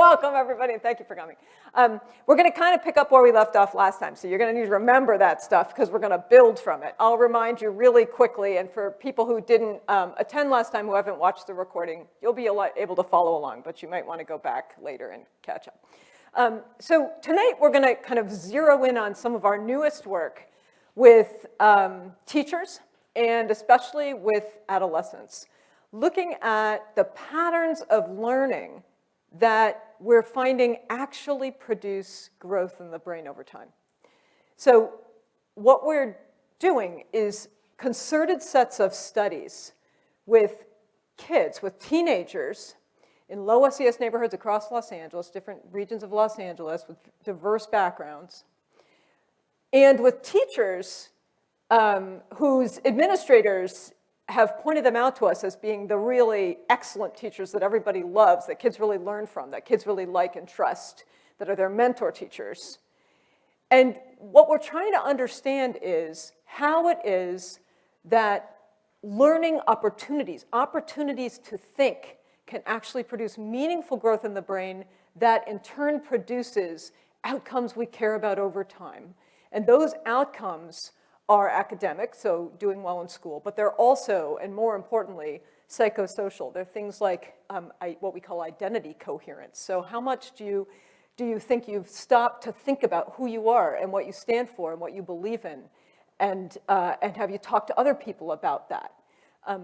welcome, everybody, and thank you for coming. We're going to kind of pick up where we left off last time, so you're going to need to remember that stuff because we're going to build from it. I'll remind you really quickly, and for people who didn't attend last time, who haven't watched the recording, you'll be able to follow along, but you might want to go back later and catch up. So tonight, we're going to kind of zero in on some of our newest work with teachers, and especially with adolescents, looking at the patterns of learning that we're finding actually produce growth in the brain over time. So what we're doing is concerted sets of studies with kids, with teenagers in low SES neighborhoods across Los Angeles, different regions of Los Angeles with diverse backgrounds, and with teachers whose administrators have pointed them out to us as being the really excellent teachers that everybody loves, that kids really learn from, that kids really like and trust, that are their mentor teachers. And what we're trying to understand is how it is that learning opportunities to think, can actually produce meaningful growth in the brain that in turn produces outcomes we care about over time. And those outcomes are academic, so doing well in school, but they're also, and more importantly, psychosocial. They're things like what we call identity coherence. So how much do you think you've stopped to think about who you are and what you stand for and what you believe in? And have you talked to other people about that?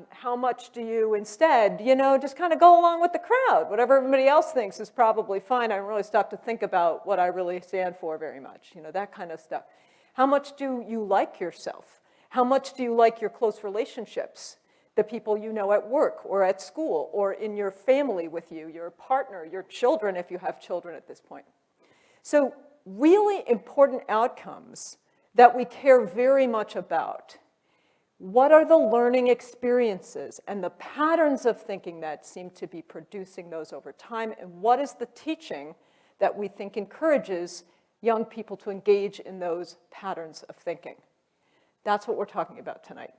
How much do you instead, just kind of go along with the crowd? Whatever everybody else thinks is probably fine. I don't really stop to think about what I really stand for very much, that kind of stuff. How much do you like yourself? How much do you like your close relationships? The people you know at work or at school or in your family with you, your partner, your children, if you have children at this point. So really important outcomes that we care very much about. What are the learning experiences and the patterns of thinking that seem to be producing those over time? And what is the teaching that we think encourages young people to engage in those patterns of thinking? That's what we're talking about tonight.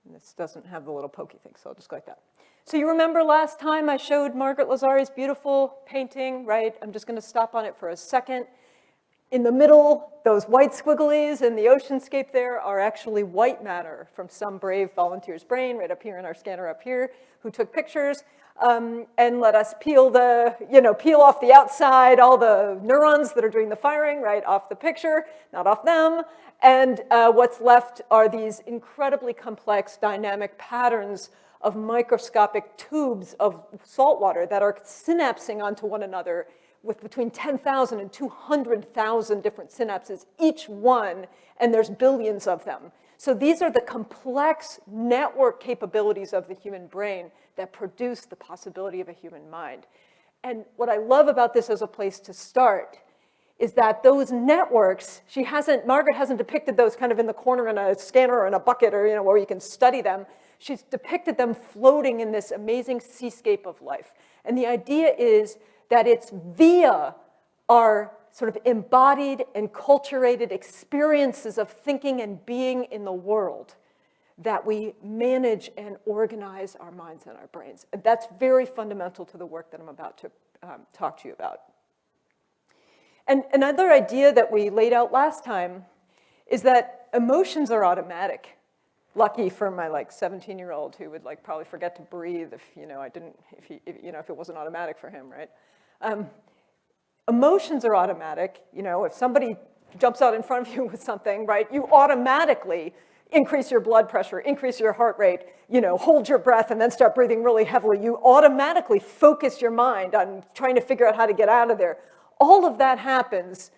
And this doesn't have the little pokey thing, so I'll just go like that. So you remember last time I showed Margaret Lazari's beautiful painting, right? I'm just going to stop on it for a second. In the middle, those white squigglies in the oceanscape there are actually white matter from some brave volunteer's brain right up here in our scanner up here who took pictures and let us peel off the outside, all the neurons that are doing the firing right off the picture, not off them. And what's left are these incredibly complex dynamic patterns of microscopic tubes of salt water that are synapsing onto one another with between 10,000 and 200,000 different synapses, each one, and there's billions of them. So these are the complex network capabilities of the human brain that produce the possibility of a human mind. And what I love about this as a place to start is that those networks, Margaret hasn't depicted those kind of in the corner in a scanner or in a bucket or where you can study them. She's depicted them floating in this amazing seascape of life. And the idea is that it's via our sort of embodied and enculturated experiences of thinking and being in the world that we manage and organize our minds and our brains. And that's very fundamental to the work that I'm about to talk to you about. And another idea that we laid out last time is that emotions are automatic. Lucky for my 17-year-old who would probably forget to breathe if it wasn't automatic for him, right? Emotions are automatic. If somebody jumps out in front of you with something, right, you automatically increase your blood pressure, increase your heart rate, hold your breath and then start breathing really heavily. You automatically focus your mind on trying to figure out how to get out of there. All of that happens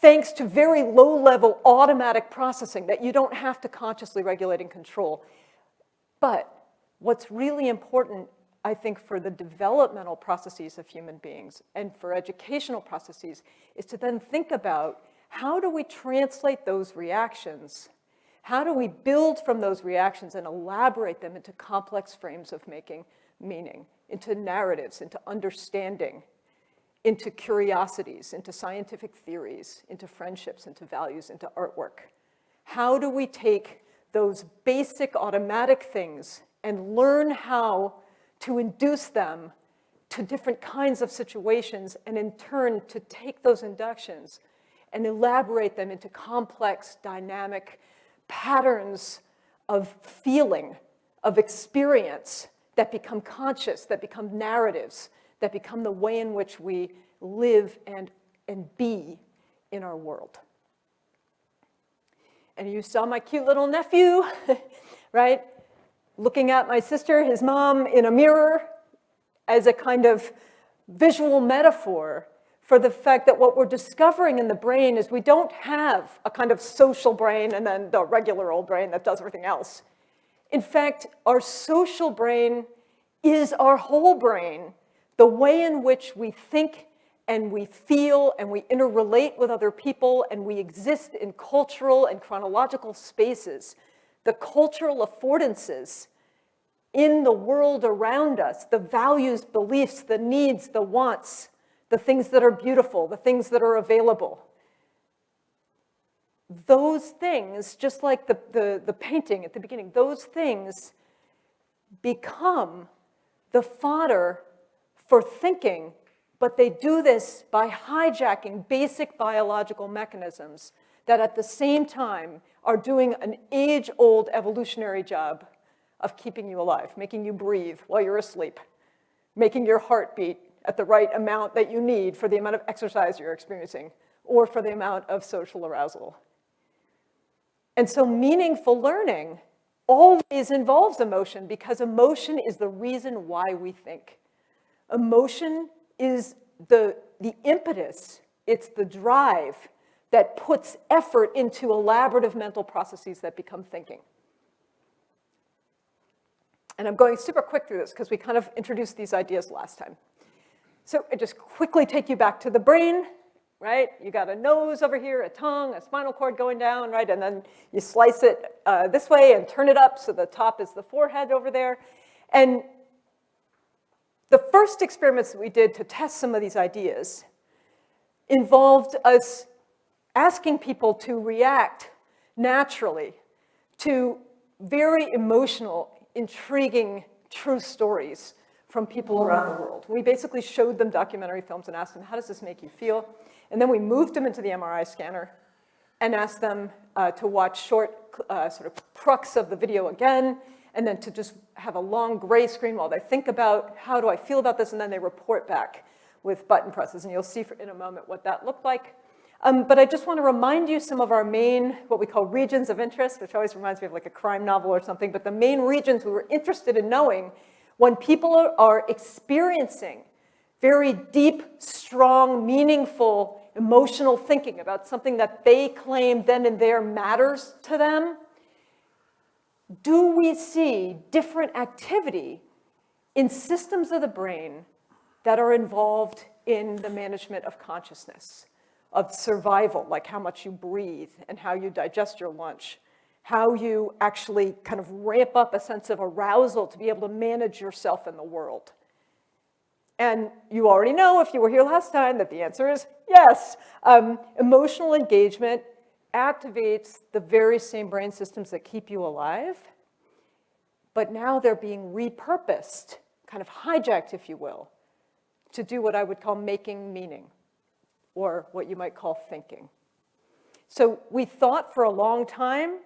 thanks to very low-level automatic processing that you don't have to consciously regulate and control. But what's really important, I think, for the developmental processes of human beings and for educational processes is to then think about how do we translate those reactions? How do we build from those reactions and elaborate them into complex frames of making meaning, into narratives, into understanding, into curiosities, into scientific theories, into friendships, into values, into artwork? How do we take those basic automatic things and learn how to induce them to different kinds of situations, and in turn to take those inductions and elaborate them into complex, dynamic patterns of feeling, of experience that become conscious, that become narratives, that become the way in which we live and be in our world. And you saw my cute little nephew, right? Looking at my sister, his mom, in a mirror as a kind of visual metaphor for the fact that what we're discovering in the brain is we don't have a kind of social brain and then the regular old brain that does everything else. In fact, our social brain is our whole brain, the way in which we think and we feel and we interrelate with other people and we exist in cultural and chronological spaces, the cultural affordances in the world around us, the values, beliefs, the needs, the wants, the things that are beautiful, the things that are available. Those things, just like the painting at the beginning, those things become the fodder for thinking, but they do this by hijacking basic biological mechanisms that at the same time are doing an age-old evolutionary job of keeping you alive, making you breathe while you're asleep, making your heart beat at the right amount that you need for the amount of exercise you're experiencing or for the amount of social arousal. And so meaningful learning always involves emotion because emotion is the reason why we think. Emotion is the impetus, it's the drive that puts effort into elaborative mental processes that become thinking. And I'm going super quick through this because we kind of introduced these ideas last time. So I just quickly take you back to the brain, right? You got a nose over here, a tongue, a spinal cord going down, right? And then you slice it this way and turn it up so the top is the forehead over there. And the first experiments that we did to test some of these ideas involved us asking people to react naturally to very emotional, intriguing, true stories from people around the world. We basically showed them documentary films and asked them, how does this make you feel? And then we moved them into the MRI scanner and asked them to watch short sort of crux of the video again, and then to just have a long gray screen while they think about how do I feel about this, and then they report back with button presses. And you'll see in a moment what that looked like. But I just want to remind you some of our main, what we call regions of interest, which always reminds me of like a crime novel or something, but the main regions we were interested in knowing when people are experiencing very deep, strong, meaningful, emotional thinking about something that they claim then and there matters to them, do we see different activity in systems of the brain that are involved in the management of consciousness, of survival, like how much you breathe and how you digest your lunch, how you actually kind of ramp up a sense of arousal to be able to manage yourself in the world? And you already know, if you were here last time, that the answer is yes. Emotional engagement activates the very same brain systems that keep you alive, but now they're being repurposed, kind of hijacked, if you will, to do what I would call making meaning, or what you might call thinking. So we thought for a long time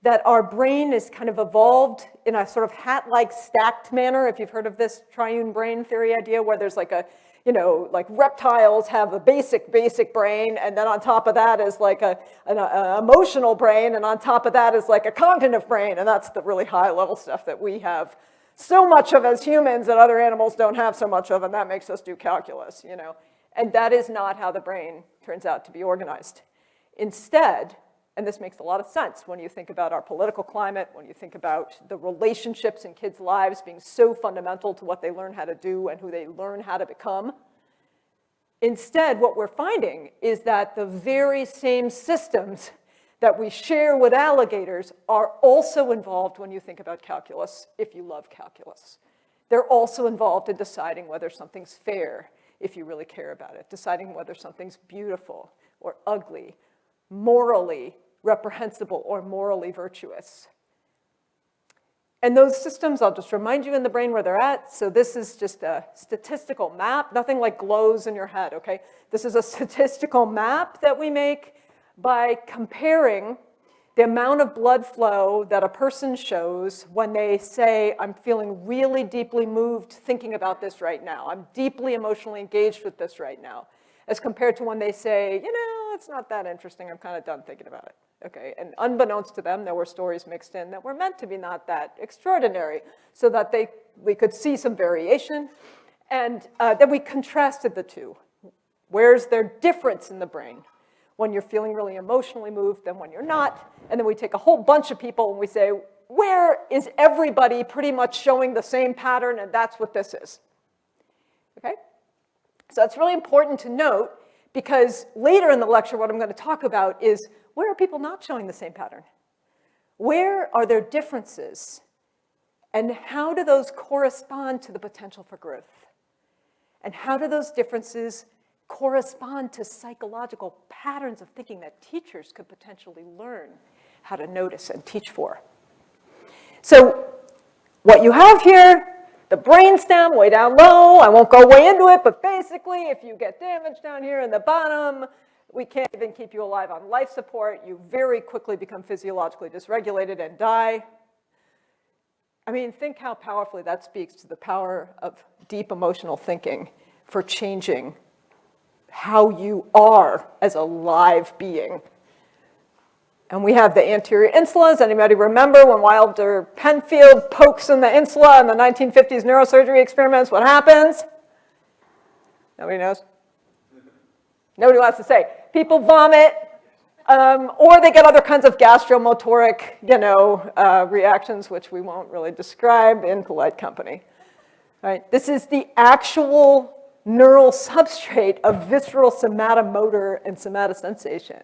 that our brain is kind of evolved in a sort of hat-like stacked manner, if you've heard of this triune brain theory idea, where there's like a, you know, like reptiles have a basic brain, and then on top of that is like an emotional brain, and on top of that is like a cognitive brain, and that's the really high-level stuff that we have so much of as humans that other animals don't have so much of, and that makes us do calculus, you know. And that is not how the brain turns out to be organized. Instead, and this makes a lot of sense when you think about our political climate, when you think about the relationships in kids' lives being so fundamental to what they learn how to do and who they learn how to become. Instead, what we're finding is that the very same systems that we share with alligators are also involved when you think about calculus, if you love calculus. They're also involved in deciding whether something's fair, if you really care about it, deciding whether something's beautiful or ugly, morally reprehensible or morally virtuous. And those systems, I'll just remind you in the brain where they're at. So this is just a statistical map, nothing like glows in your head, okay? This is a statistical map that we make by comparing the amount of blood flow that a person shows when they say, I'm feeling really deeply moved thinking about this right now. I'm deeply emotionally engaged with this right now, as compared to when they say, you know, it's not that interesting. I'm kind of done thinking about it. Okay, and unbeknownst to them, there were stories mixed in that were meant to be not that extraordinary, so that we could see some variation. And then we contrasted the two. Where's there difference in the brain when you're feeling really emotionally moved than when you're not? And then we take a whole bunch of people and we say, where is everybody pretty much showing the same pattern, and that's what this is? Okay? So it's really important to note, because later in the lecture, what I'm going to talk about is, where are people not showing the same pattern? Where are there differences? And how do those correspond to the potential for growth? And how do those differences correspond to psychological patterns of thinking that teachers could potentially learn how to notice and teach for? So what you have here, the brainstem way down low, I won't go way into it, but basically if you get damage down here in the bottom, we can't even keep you alive on life support. You very quickly become physiologically dysregulated and die. I mean, think how powerfully that speaks to the power of deep emotional thinking for changing how you are as a live being. And we have the anterior insulas. Anybody remember when Wilder Penfield pokes in the insula in the 1950s neurosurgery experiments? What happens? Nobody knows? Nobody wants to say. People vomit, or they get other kinds of gastromotoric, reactions, which we won't really describe in polite company. Right? This is the actual neural substrate of visceral somatomotor and somatosensation.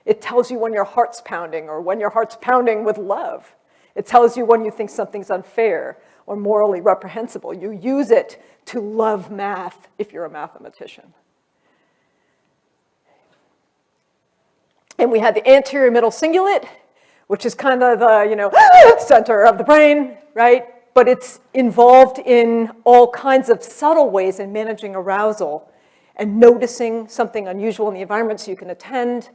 It tells you when your heart's pounding, or when your heart's pounding with love. It tells you when you think something's unfair or morally reprehensible. You use it to love math if you're a mathematician. And we had the anterior middle cingulate, which is kind of the, center of the brain, right? But it's involved in all kinds of subtle ways in managing arousal and noticing something unusual in the environment so you can attend.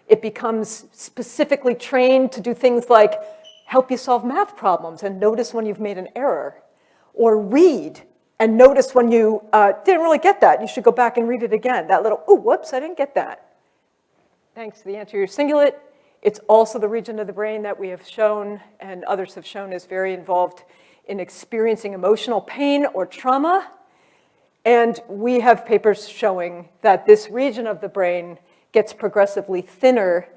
It becomes specifically trained to do things like help you solve math problems and notice when you've made an error, or read and notice when you didn't really get that. You should go back and read it again. That little, oh, whoops, I didn't get that. Thanks to the anterior cingulate. It's also the region of the brain that we have shown, and others have shown, is very involved in experiencing emotional pain or trauma. And we have papers showing that this region of the brain gets progressively thinner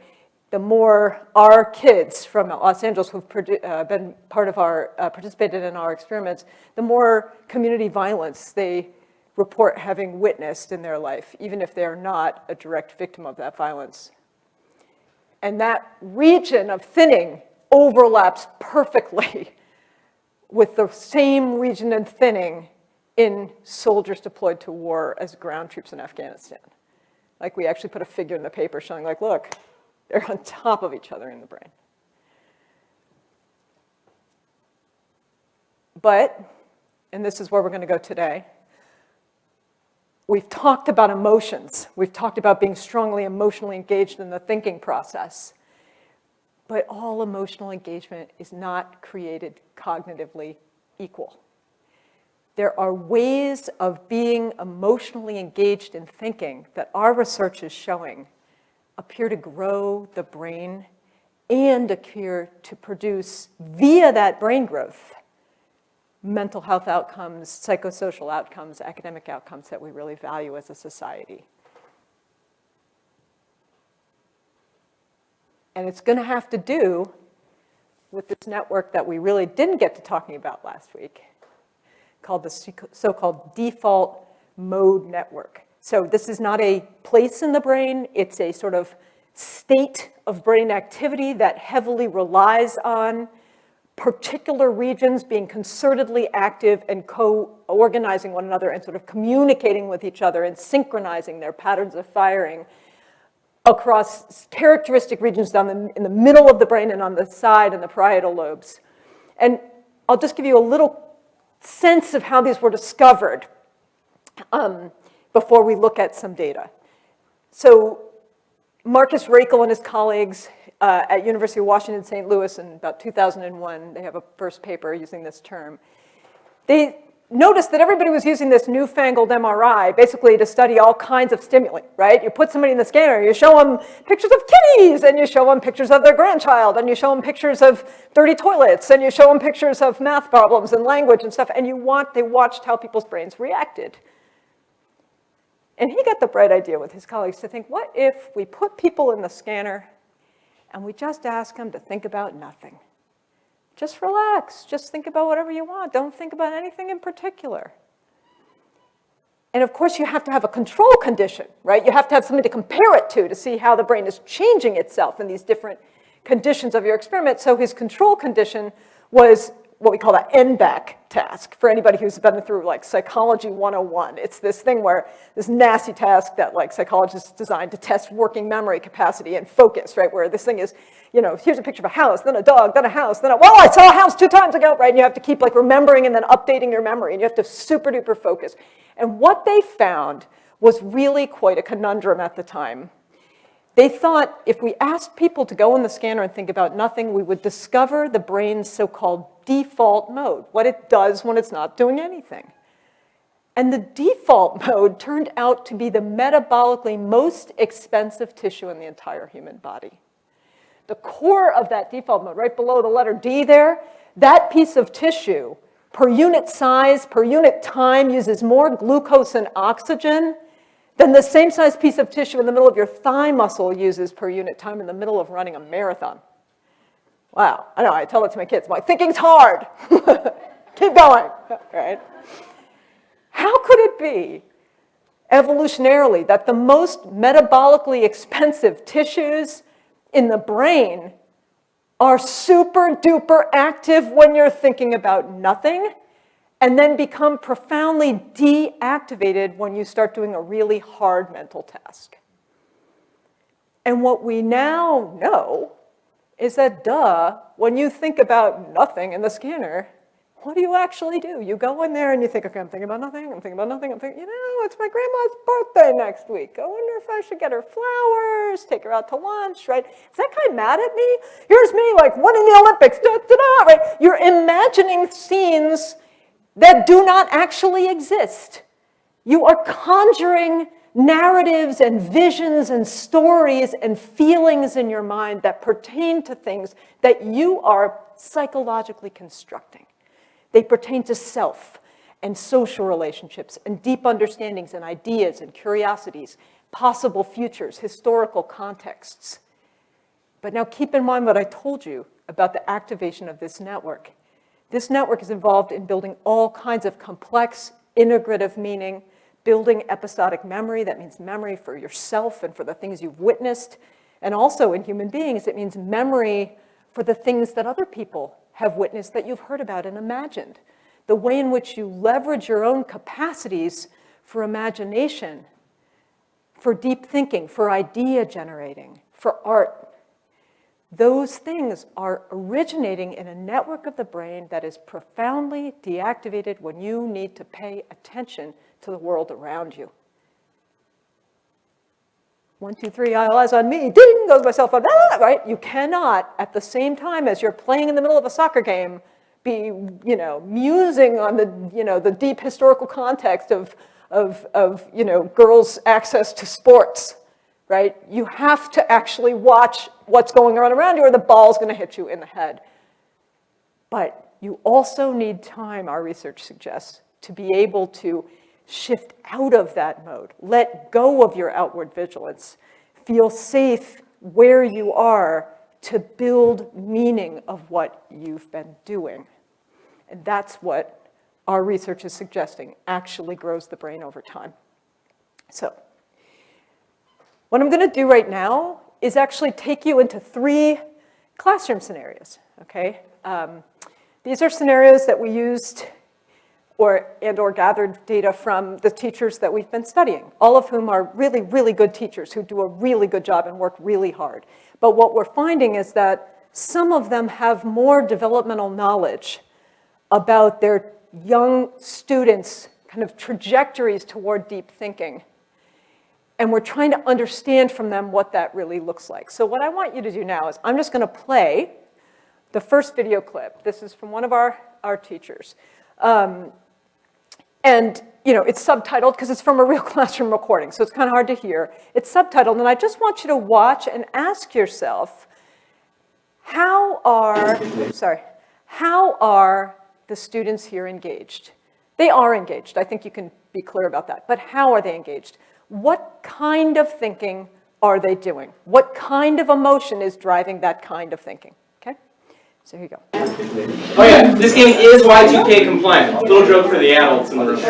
the more our kids from Los Angeles who've been part of our, participated in our experiments, the more community violence they report having witnessed in their life, even if they're not a direct victim of that violence. And that region of thinning overlaps perfectly with the same region of thinning in soldiers deployed to war as ground troops in Afghanistan. Like, we actually put a figure in the paper showing, like, look, they're on top of each other in the brain. But, and this is where we're going to go today, we've talked about emotions. We've talked about being strongly emotionally engaged in the thinking process. But all emotional engagement is not created cognitively equal. There are ways of being emotionally engaged in thinking that our research is showing appear to grow the brain and appear to produce, via that brain growth, mental health outcomes, psychosocial outcomes, academic outcomes that we really value as a society. And it's going to have to do with this network that we really didn't get to talking about last week, called the so-called default mode network. So this is not a place in the brain, it's a sort of state of brain activity that heavily relies on particular regions being concertedly active and co-organizing one another and sort of communicating with each other and synchronizing their patterns of firing across characteristic regions down in the middle of the brain and on the side and the parietal lobes. And I'll just give you a little sense of how these were discovered before we look at some data. So Marcus Rakel and his colleagues at University of Washington, St. Louis in about 2001, they have a first paper using this term. They noticed that everybody was using this newfangled MRI basically to study all kinds of stimuli, right? You put somebody in the scanner, you show them pictures of kitties, and you show them pictures of their grandchild, and you show them pictures of dirty toilets, and you show them pictures of math problems and language and stuff, and they watched how people's brains reacted. And he got the bright idea with his colleagues to think, what if we put people in the scanner and we just ask them to think about nothing? Just relax, just think about whatever you want. Don't think about anything in particular. And of course, you have to have a control condition, right? You have to have something to compare it to see how the brain is changing itself in these different conditions of your experiment. So his control condition was what we call the NBAC task. For anybody who's been through like Psychology 101, it's this thing where this nasty task that like psychologists designed to test working memory capacity and focus, right? Where this thing is, you know, here's a picture of a house, then a dog, then a house, then well, I saw a house 2 times ago, right? And you have to keep like remembering and then updating your memory, and you have to super duper focus. And what they found was really quite a conundrum at the time. They thought if we asked people to go in the scanner and think about nothing, we would discover the brain's so-called default mode, what it does when it's not doing anything. And the default mode turned out to be the metabolically most expensive tissue in the entire human body. The core of that default mode, right below the letter D there, that piece of tissue, per unit size, per unit time, uses more glucose and oxygen than the same size piece of tissue in the middle of your thigh muscle uses per unit time in the middle of running a marathon. Wow, I know, I tell it to my kids, I'm like, thinking's hard. Keep going, right? How could it be, evolutionarily, that the most metabolically expensive tissues in the brain are super duper active when you're thinking about nothing, and then become profoundly deactivated when you start doing a really hard mental task? And what we now know is that, when you think about nothing in the scanner, what do you actually do? You go in there and you think, okay, I'm thinking about nothing, I'm thinking about nothing, I'm thinking, you know, it's my grandma's birthday next week. I wonder if I should get her flowers, take her out to lunch, right? Is that guy mad at me? Here's me, like, winning the Olympics, da-da-da, right? You're imagining scenes that do not actually exist. You are conjuring narratives and visions and stories and feelings in your mind that pertain to things that you are psychologically constructing. They pertain to self and social relationships and deep understandings and ideas and curiosities, possible futures, historical contexts. But now keep in mind what I told you about the activation of this network. This network is involved in building all kinds of complex, integrative meaning, building episodic memory, that means memory for yourself and for the things you've witnessed. And also in human beings, it means memory for the things that other people have witnessed that you've heard about and imagined. The way in which you leverage your own capacities for imagination, for deep thinking, for idea generating, for art. Those things are originating in a network of the brain that is profoundly deactivated when you need to pay attention to the world around you. 1, 2, 3, all eyes on me, ding, goes my cell phone, right? You cannot, at the same time as you're playing in the middle of a soccer game, be, you know, musing on the, you know, the deep historical context of you know, girls' access to sports, right? You have to actually watch what's going on around you or the ball's going to hit you in the head. But you also need time, our research suggests, to be able to shift out of that mode. Let go of your outward vigilance. Feel safe where you are to build meaning of what you've been doing. And that's what our research is suggesting actually grows the brain over time. So, what I'm going to do right now is actually take you into 3 classroom scenarios, okay? These are scenarios that we used or gathered data from the teachers that we've been studying, all of whom are really, really good teachers who do a really good job and work really hard. But what we're finding is that some of them have more developmental knowledge about their young students' kind of trajectories toward deep thinking. And we're trying to understand from them what that really looks like. So what I want you to do now is I'm just going to play the first video clip. This is from one of our teachers. And it's subtitled because it's from a real classroom recording, so it's kind of hard to hear. It's subtitled, and I just want you to watch and ask yourself, how are the students here engaged? They are engaged. I think you can be clear about that. But how are they engaged? What kind of thinking are they doing? What kind of emotion is driving that kind of thinking? Okay? So here you go. Oh yeah, this game is Y2K compliant. Little joke for the adults in the room.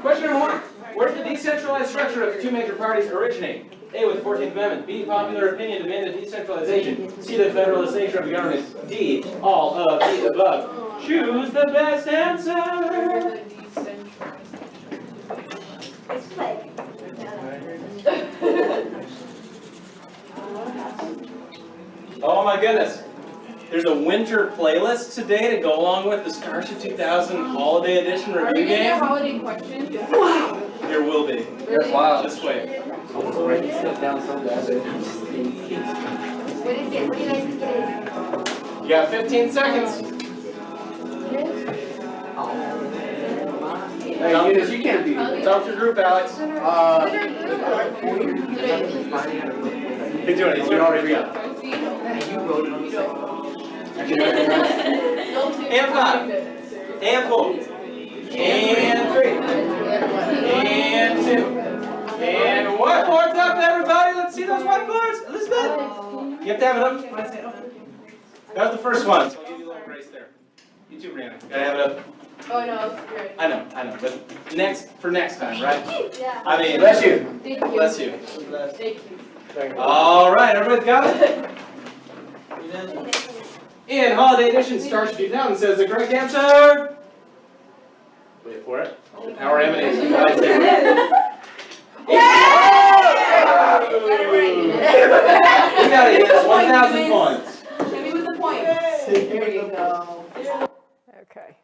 Question number 1. Where did the decentralized structure of the two major parties originate? A, with the 14th Amendment. B, popular opinion demanded decentralization. C, the federalist nature of the government. D, all of the above. Choose the best answer. Oh my goodness. There's a winter playlist today to go along with the Starship 2000 Holiday Edition review game. Are we holiday questions? Wow. There will be. Really? Wow. Just wait. What is it? What do you guys think it is? You got 15 seconds. Hey, Eunice, you can't be. Talk to your group, Alex. He's doing it. He's doing it already. You wrote it on the second. And 5. And 4. And 3. And 2. And whiteboards up, everybody. Let's see those whiteboards. Elizabeth. You have to have it up. That was the first one, so I'll give you a little grace there. You too, Brianna. Gotta have it up. Oh no, that's great. I know. But for next time, right? Yeah. I mean, Bless you. Thank you. Bless you. Thank you. All right, everybody's got it? In Holiday Edition, Starship 2000 says the correct answer. Wait for it. The power emanates from the lightsaber. We got it. Yes, 1,000 points. Hit me with the points. There you go. Okay.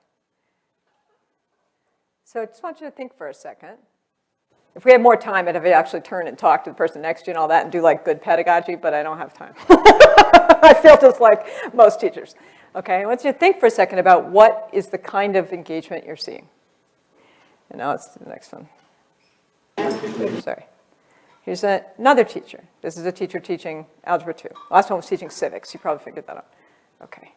So I just want you to think for a second. If we had more time, I'd have you actually turn and talk to the person next to you and all that and do like good pedagogy, but I don't have time. I feel just like most teachers. Okay, I want you to think for a second about what is the kind of engagement you're seeing. And now let's do the next one. Sorry. Here's another teacher. This is a teacher teaching Algebra 2. Last one was teaching civics. You probably figured that out. Okay.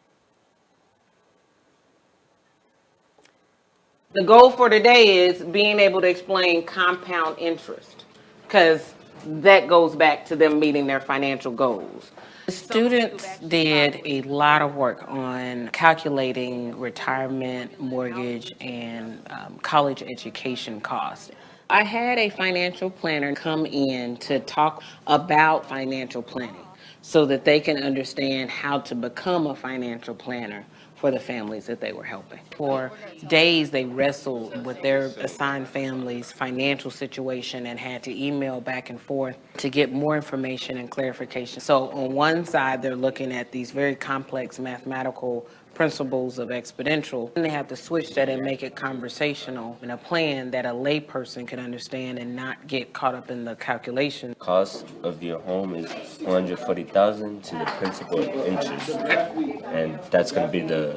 The goal for today is being able to explain compound interest, because that goes back to them meeting their financial goals. The students did a lot of work on calculating retirement, mortgage, and college education costs. I had a financial planner come in to talk about financial planning so that they can understand how to become a financial planner for the families that they were helping. For days, they wrestled with their assigned family's financial situation and had to email back and forth to get more information and clarification. So on one side, they're looking at these very complex mathematical principles of exponential, and they have to switch that and make it conversational in a plan that a layperson can understand and not get caught up in the calculation. Cost of your home is $140,000 to the principal and interest, and that's going to be the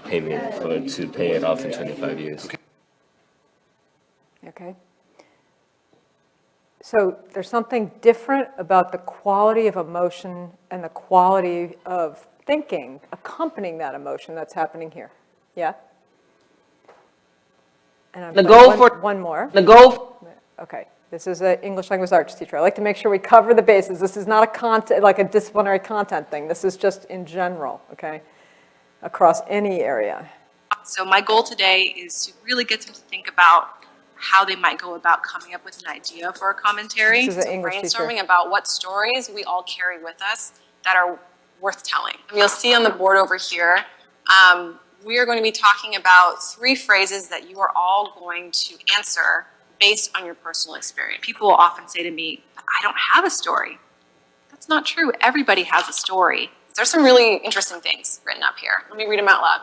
payment to pay it off in 25 years. Okay. So there's something different about the quality of emotion and the quality of thinking accompanying that emotion that's happening here. Yeah? And I'm The goal for one more. the goal. Okay. This is an English language arts teacher. I like to make sure we cover the bases. This is not a content, like a disciplinary content thing. This is just in general, okay, across any area. So my goal today is to really get them to think about how they might go about coming up with an idea for a commentary. This is an So English brainstorming teacher. about what stories we all carry with us that are worth telling. You'll see on the board over here, we are going to be talking about 3 phrases that you are all going to answer based on your personal experience. People will often say to me, I don't have a story. That's not true. Everybody has a story. There's some really interesting things written up here. Let me read them out loud.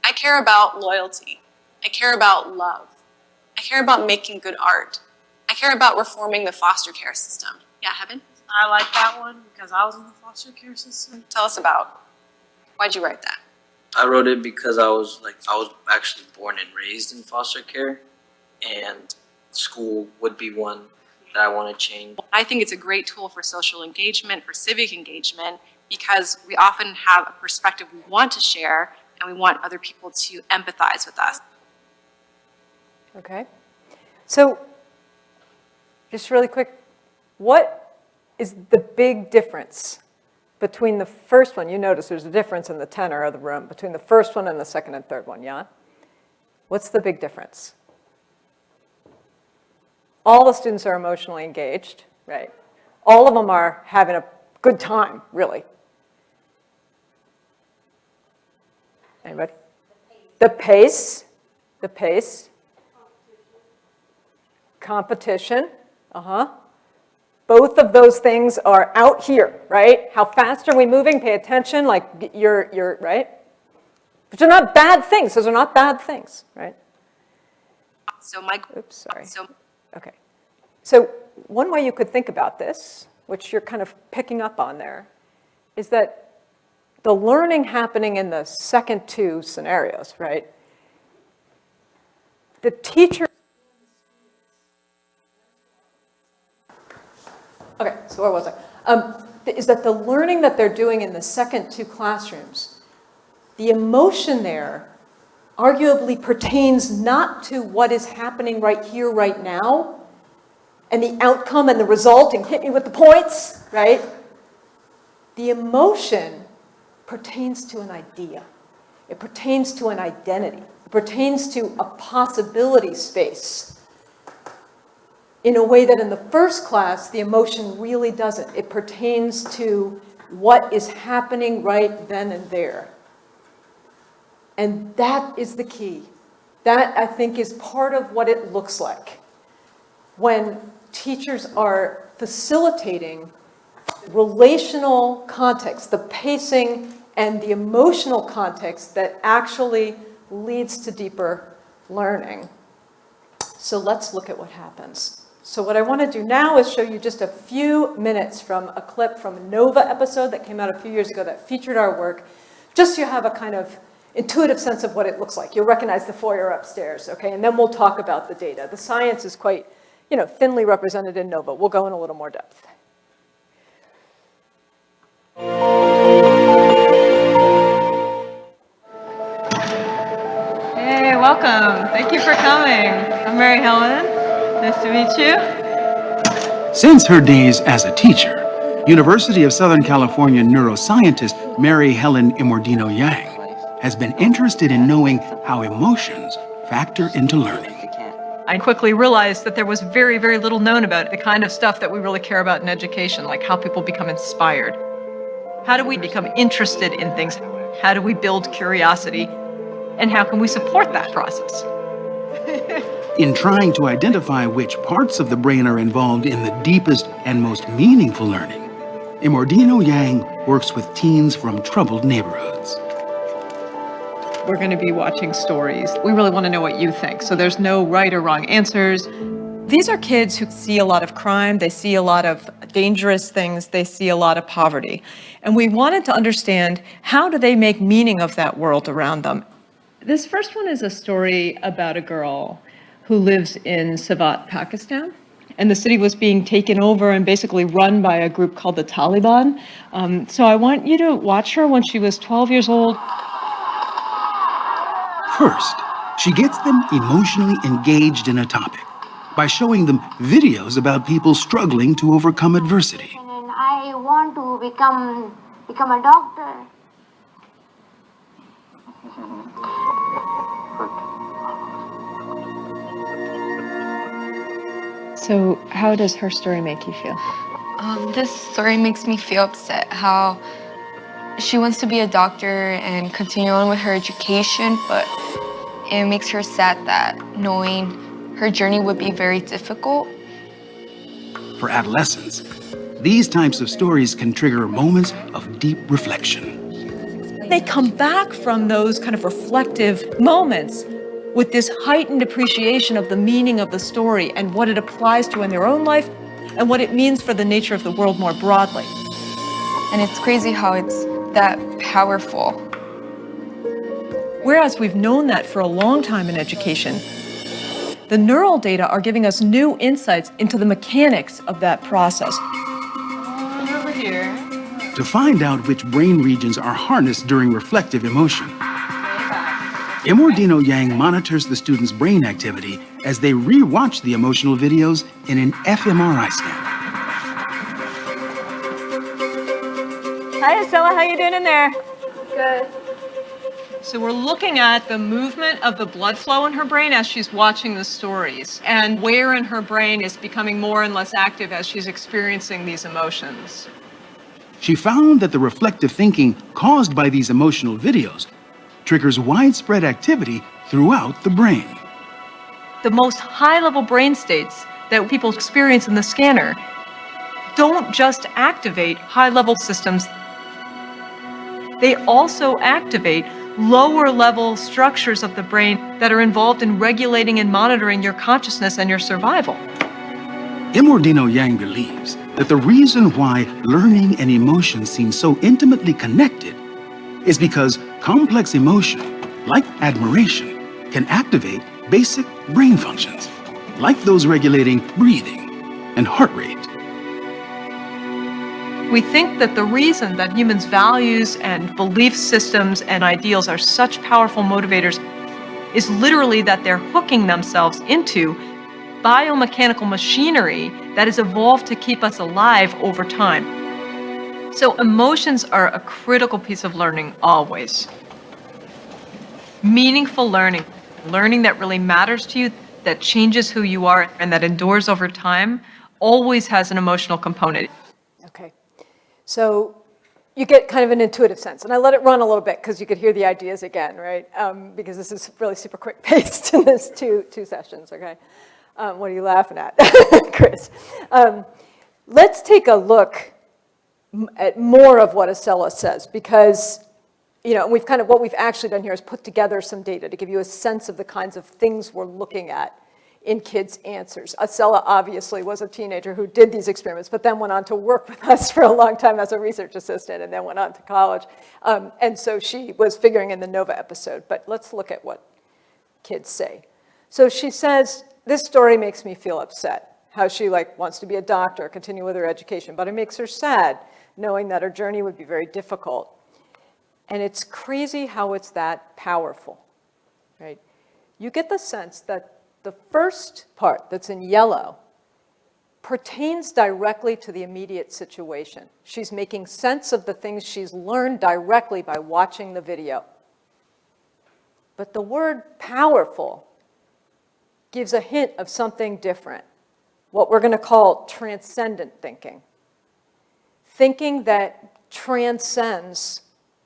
I care about loyalty. I care about love. I care about making good art. I care about reforming the foster care system. Yeah, Helen? I like that one because I was in the foster care system. Tell us about, why'd you write that? I wrote it because I was actually born and raised in foster care, and school would be one that I want to change. I think it's a great tool for social engagement, for civic engagement, because we often have a perspective we want to share and we want other people to empathize with us. Okay. So, just really quick, what is the big difference between the first one? You notice there's a difference in the tenor of the room between the first one and the second and third one, yeah? What's the big difference? All the students are emotionally engaged, right? All of them are having a good time, really. Anybody? The pace. Competition, Both of those things are out here, right? How fast are we moving? Pay attention, like you're right? But they're not bad things. Those are not bad things, right? So Okay. So one way you could think about this, which you're kind of picking up on there, is that the learning happening in the second two scenarios, right? The teacher. Okay, so where was I? Is that the learning that they're doing in the second two classrooms, the emotion there arguably pertains not to what is happening right here, right now, and the outcome and the result, and hit me with the points, right? The emotion pertains to an idea. It pertains to an identity. It pertains to a possibility space in a way that in the first class, the emotion really doesn't. It pertains to what is happening right then and there. And that is the key. That, I think, is part of what it looks like when teachers are facilitating relational context, the pacing and the emotional context that actually leads to deeper learning. So let's look at what happens. So what I want to do now is show you just a few minutes from a clip from a Nova episode that came out a few years ago that featured our work, just so you have a kind of intuitive sense of what it looks like. You'll recognize the foyer upstairs, okay? And then we'll talk about the data. The science is quite, thinly represented in Nova. We'll go in a little more depth. Hey, welcome. Thank you for coming. I'm Helen. Nice to meet you. Since her days as a teacher, University of Southern California neuroscientist Helen Immordino-Yang has been interested in knowing how emotions factor into learning. I quickly realized that there was very, very little known about the kind of stuff that we really care about in education, like how people become inspired. How do we become interested in things? How do we build curiosity? And how can we support that process? In trying to identify which parts of the brain are involved in the deepest and most meaningful learning, Immordino-Yang works with teens from troubled neighborhoods. We're going to be watching stories. We really want to know what you think, so there's no right or wrong answers. These are kids who see a lot of crime, they see a lot of dangerous things, they see a lot of poverty. And we wanted to understand, how do they make meaning of that world around them? This first one is a story about a girl who lives in Swat, Pakistan. And the city was being taken over and basically run by a group called the Taliban. So I want you to watch her when she was 12 years old. First, she gets them emotionally engaged in a topic by showing them videos about people struggling to overcome adversity. And I want to become a doctor. So how does her story make you feel? This story makes me feel upset how she wants to be a doctor and continue on with her education, but it makes her sad that knowing her journey would be very difficult. For adolescents, these types of stories can trigger moments of deep reflection. They come back from those kind of reflective moments with this heightened appreciation of the meaning of the story and what it applies to in their own life and what it means for the nature of the world more broadly. And it's crazy how it's that powerful. Whereas we've known that for a long time in education, the neural data are giving us new insights into the mechanics of that process. Over here. To find out which brain regions are harnessed during reflective emotion, Immordino-Yang monitors the students' brain activity as they re-watch the emotional videos in an fMRI scanner. Hi, Estella, how you doing in there? Good. So we're looking at the movement of the blood flow in her brain as she's watching the stories, and where in her brain is becoming more and less active as she's experiencing these emotions. She found that the reflective thinking caused by these emotional videos triggers widespread activity throughout the brain. The most high-level brain states that people experience in the scanner don't just activate high-level systems, they also activate lower-level structures of the brain that are involved in regulating and monitoring your consciousness and your survival. Immordino-Yang believes that the reason why learning and emotion seem so intimately connected is because complex emotion, like admiration, can activate basic brain functions, like those regulating breathing and heart rate. We think that the reason that humans' values and belief systems and ideals are such powerful motivators is literally that they're hooking themselves into biomechanical machinery that has evolved to keep us alive over time. So emotions are a critical piece of learning always. Meaningful learning, learning that really matters to you, that changes who you are and that endures over time, always has an emotional component. Okay. So you get kind of an intuitive sense. And I let it run a little bit because you could hear the ideas again, right? Because this is really super quick paced in this two sessions, okay? What are you laughing at, Chris? Let's take a look at more of what Estella says because, what we've actually done here is put together some data to give you a sense of the kinds of things we're looking at in kids' answers. Estella obviously was a teenager who did these experiments, but then went on to work with us for a long time as a research assistant and then went on to college. And so she was figuring in the NOVA episode, but let's look at what kids say. So she says, this story makes me feel upset, how she wants to be a doctor, continue with her education, but it makes her sad knowing that her journey would be very difficult. And it's crazy how it's that powerful, right? You get the sense that the first part that's in yellow pertains directly to the immediate situation. She's making sense of the things she's learned directly by watching the video. But the word powerful gives a hint of something different, what we're going to call transcendent thinking. Thinking that transcends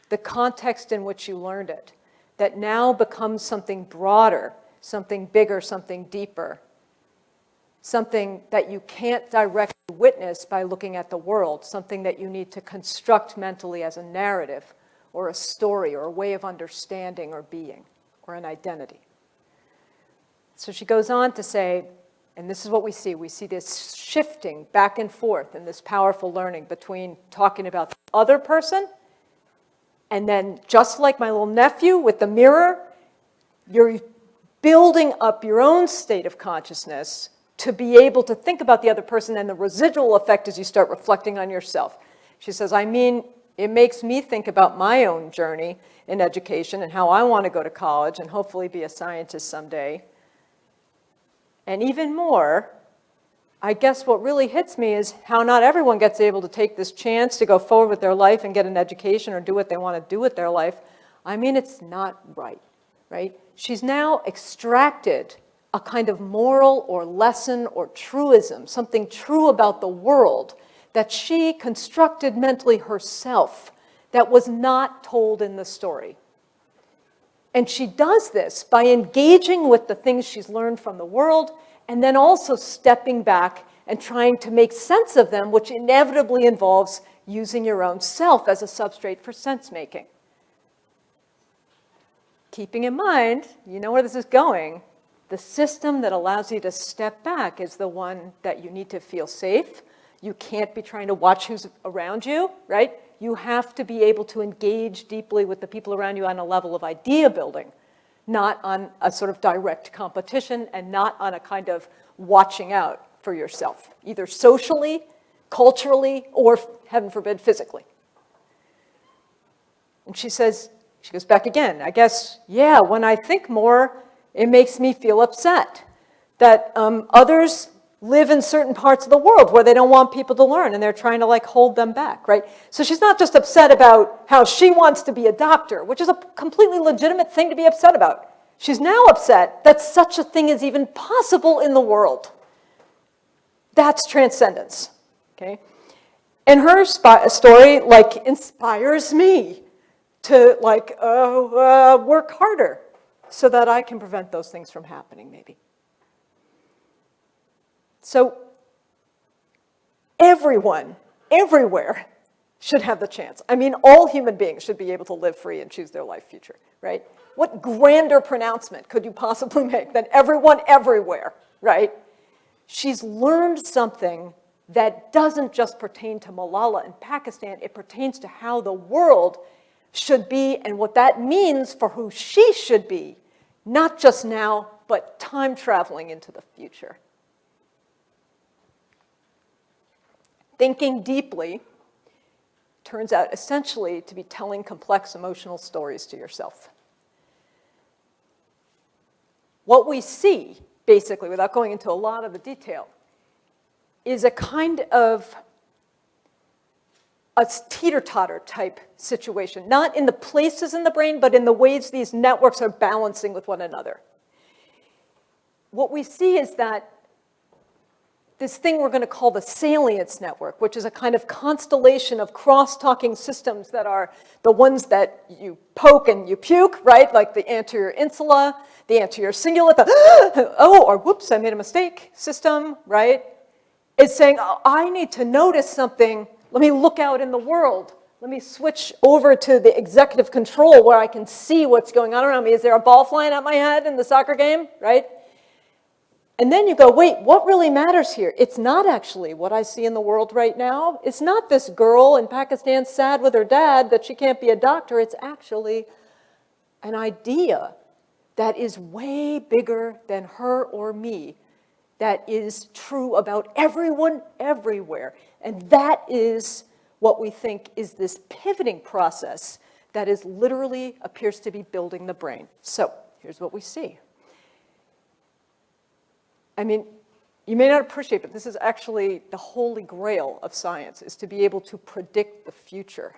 the context in which you learned it, that now becomes something broader, something bigger, something deeper, something that you can't directly witness by looking at the world, something that you need to construct mentally as a narrative or a story or a way of understanding or being or an identity. So she goes on to say, and this is what we see this shifting back and forth in this powerful learning between talking about the other person and then just like my little nephew with the mirror, you're building up your own state of consciousness to be able to think about the other person and the residual effect as you start reflecting on yourself. She says, it makes me think about my own journey in education and how I want to go to college and hopefully be a scientist someday. And even more, I guess what really hits me is how not everyone gets able to take this chance to go forward with their life and get an education or do what they want to do with their life. It's not right, right? She's now extracted a kind of moral or lesson or truism, something true about the world that she constructed mentally herself that was not told in the story. And she does this by engaging with the things she's learned from the world and then also stepping back and trying to make sense of them, which inevitably involves using your own self as a substrate for sense-making. keeping in mind, you know where this is going, the system that allows you to step back is the one that you need to feel safe. You can't be trying to watch who's around you, right? You have to be able to engage deeply with the people around you on a level of idea building, not on a sort of direct competition and not on a kind of watching out for yourself, either socially, culturally, or, heaven forbid, physically. And she says, she goes back again, I guess, yeah, when I think more, it makes me feel upset that others live in certain parts of the world where they don't want people to learn and they're trying to like hold them back, right? So she's not just upset about how she wants to be a doctor, which is a completely legitimate thing to be upset about. She's now upset that such a thing is even possible in the world. That's transcendence, okay? And her story like inspires me to like work harder so that I can prevent those things from happening maybe. So everyone, everywhere should have the chance. I mean, all human beings should be able to live free and choose their life future, right? What grander pronouncement could you possibly make than everyone everywhere, right? She's learned something that doesn't just pertain to Malala in Pakistan, it pertains to how the world should be and what that means for who she should be, not just now, but time traveling into the future. Thinking deeply turns out essentially to be telling complex emotional stories to yourself. What we see, basically, without going into a lot of the detail, is a kind of a teeter-totter type situation, not in the places in the brain, but in the ways these networks are balancing with one another. What we see is that this thing we're going to call the salience network, which is a kind of constellation of cross-talking systems that are the ones that you poke and you puke, right? Like the anterior insula, the anterior cingulate, the oh, or whoops, I made a mistake system, right? It's saying, oh, I need to notice something. Let me look out in the world. Let me switch over to the executive control where I can see what's going on around me. Is there a ball flying at my head in the soccer game, right? And then you go, wait, what really matters here? It's not actually what I see in the world right now. It's not this girl in Pakistan sad with her dad that she can't be a doctor. It's actually an idea that is way bigger than her or me, that is true about everyone everywhere. And that is what we think is this pivoting process that is literally appears to be building the brain. So here's what we see. I mean, you may not appreciate, but this is actually the holy grail of science, is to be able to predict the future.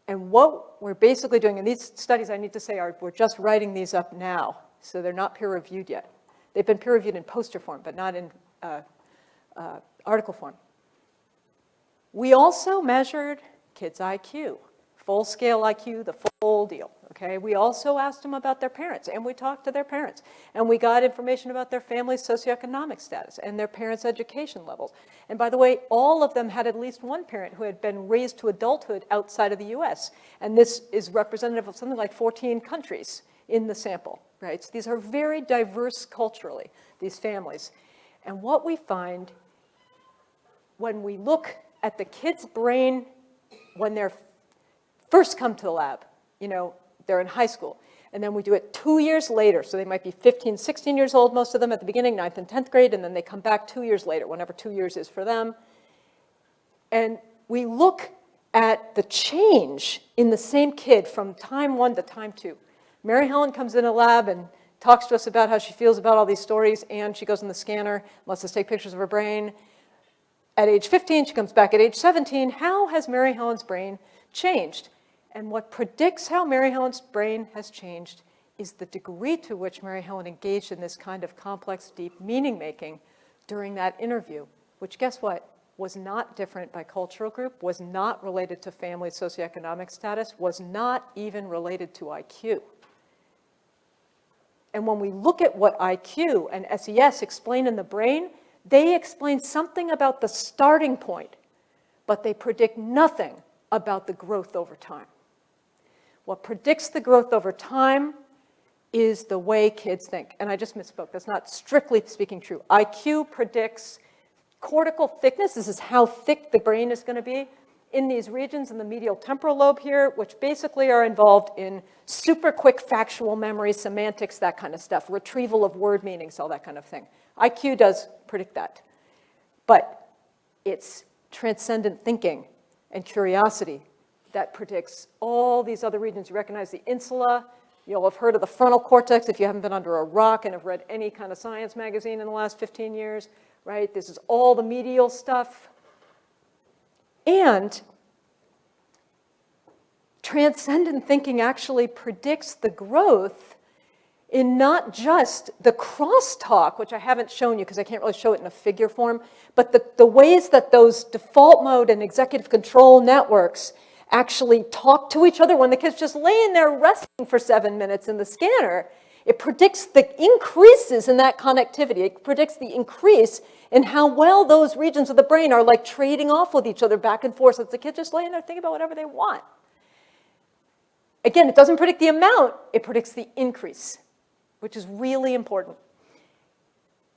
And what we're basically doing, and these studies, I need to say, we're just writing these up now, so they're not peer-reviewed yet. They've been peer-reviewed in poster form, but not in article form. We also measured kids' IQ, full-scale IQ, the full deal. Okay, we also asked them about their parents, and we talked to their parents, and we got information about their family's socioeconomic status and their parents' education levels. And by the way, all of them had at least one parent who had been raised to adulthood outside of the US, and this is representative of something like 14 countries in the sample, right? So these are very diverse culturally, these families. And what we find when we look at the kid's brain when they're first come to the lab, you know, they're in high school. And then we do it 2 years later. So they might be 15, 16 years old, most of them at the beginning, 9th and 10th grade, and then they come back 2 years later, whenever 2 years is for them. And we look at the change in the same kid from time 1 to time 2. Mary Helen comes in a lab and talks to us about how she feels about all these stories, and she goes in the scanner, lets us take pictures of her brain. At age 15, she comes back at age 17. How has Mary Helen's brain changed? And what predicts how Mary Helen's brain has changed is the degree to which Mary Helen engaged in this kind of complex, deep meaning-making during that interview, which, guess what, was not different by cultural group, was not related to family socioeconomic status, was not even related to IQ. And when we look at what IQ and SES explain in the brain, they explain something about the starting point, but they predict nothing about the growth over time. What predicts the growth over time is the way kids think. And I just misspoke. That's not strictly speaking true. IQ predicts cortical thickness. This is how thick the brain is going to be in these regions in the medial temporal lobe here, which basically are involved in super quick factual memory, semantics, that kind of stuff, retrieval of word meanings, all that kind of thing. IQ does predict that. But it's transcendent thinking and curiosity that predicts all these other regions. You recognize the insula. You'll have heard of the frontal cortex if you haven't been under a rock and have read any kind of science magazine in the last 15 years, right? This is all the medial stuff. And transcendent thinking actually predicts the growth in not just the crosstalk, which I haven't shown you because I can't really show it in a figure form, but the ways that those default mode and executive control networks actually talk to each other when the kid's just laying there resting for 7 minutes in the scanner. It predicts the increases in that connectivity. It predicts the increase in how well those regions of the brain are like trading off with each other back and forth. So it's the kid just laying there thinking about whatever they want. Again, it doesn't predict the amount, it predicts the increase, which is really important.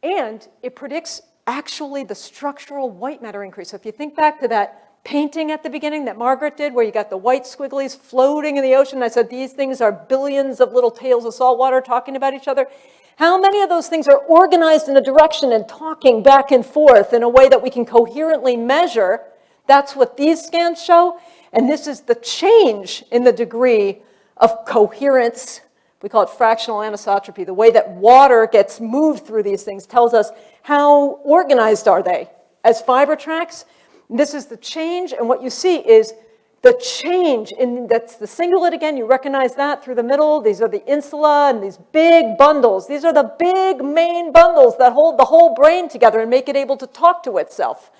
And it predicts actually the structural white matter increase. So if you think back to that painting at the beginning that Margaret did, where you got the white squigglies floating in the ocean, I said these things are billions of little tails of salt water talking about each other. How many of those things are organized in a direction and talking back and forth in a way that we can coherently measure? That's what these scans show. And this is the change in the degree of coherence. We call it fractional anisotropy. The way that water gets moved through these things tells us how organized are they as fiber tracks. And this is the change, and what you see is the change in, that's the cingulate again, you recognize that through the middle. These are the insula and these big bundles. These are the big main bundles that hold the whole brain together and make it able to talk to itself.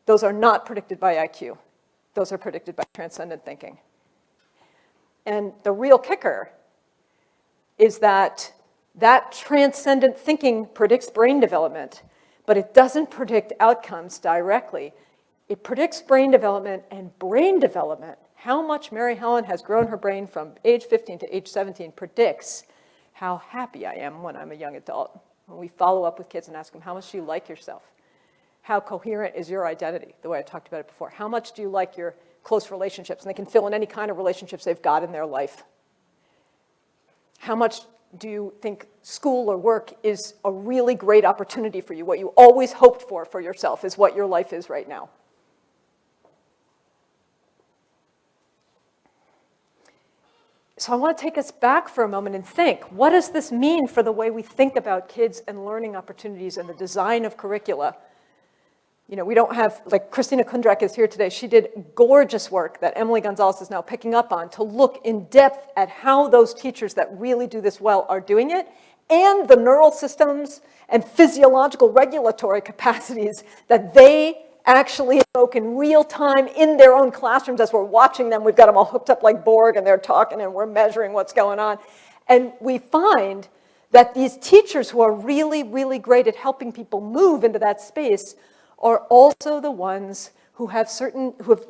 Those are not predicted by IQ. Those are predicted by transcendent thinking. And the real kicker is that that transcendent thinking predicts brain development, but it doesn't predict outcomes directly. It predicts brain development, and brain development, how much Mary Helen has grown her brain from age 15 to age 17, predicts how happy I am when I'm a young adult. When we follow up with kids and ask them, how much do you like yourself? How coherent is your identity, the way I talked about it before? How much do you like your close relationships? And they can fill in any kind of relationships they've got in their life. How much do you think school or work is a really great opportunity for you? What you always hoped for yourself is what your life is right now. So I want to take us back for a moment and think, what does this mean for the way we think about kids and learning opportunities and the design of curricula? You know, we don't have, like Christina Kundrak is here today. She did gorgeous work that Emily Gonzalez is now picking up on to look in depth at how those teachers that really do this well are doing it, and the neural systems and physiological regulatory capacities that they actually invoke in real time in their own classrooms as we're watching them. We've got them all hooked up like Borg, and they're talking, and we're measuring what's going on. And we find that these teachers who are really, really great at helping people move into that space are also the ones who have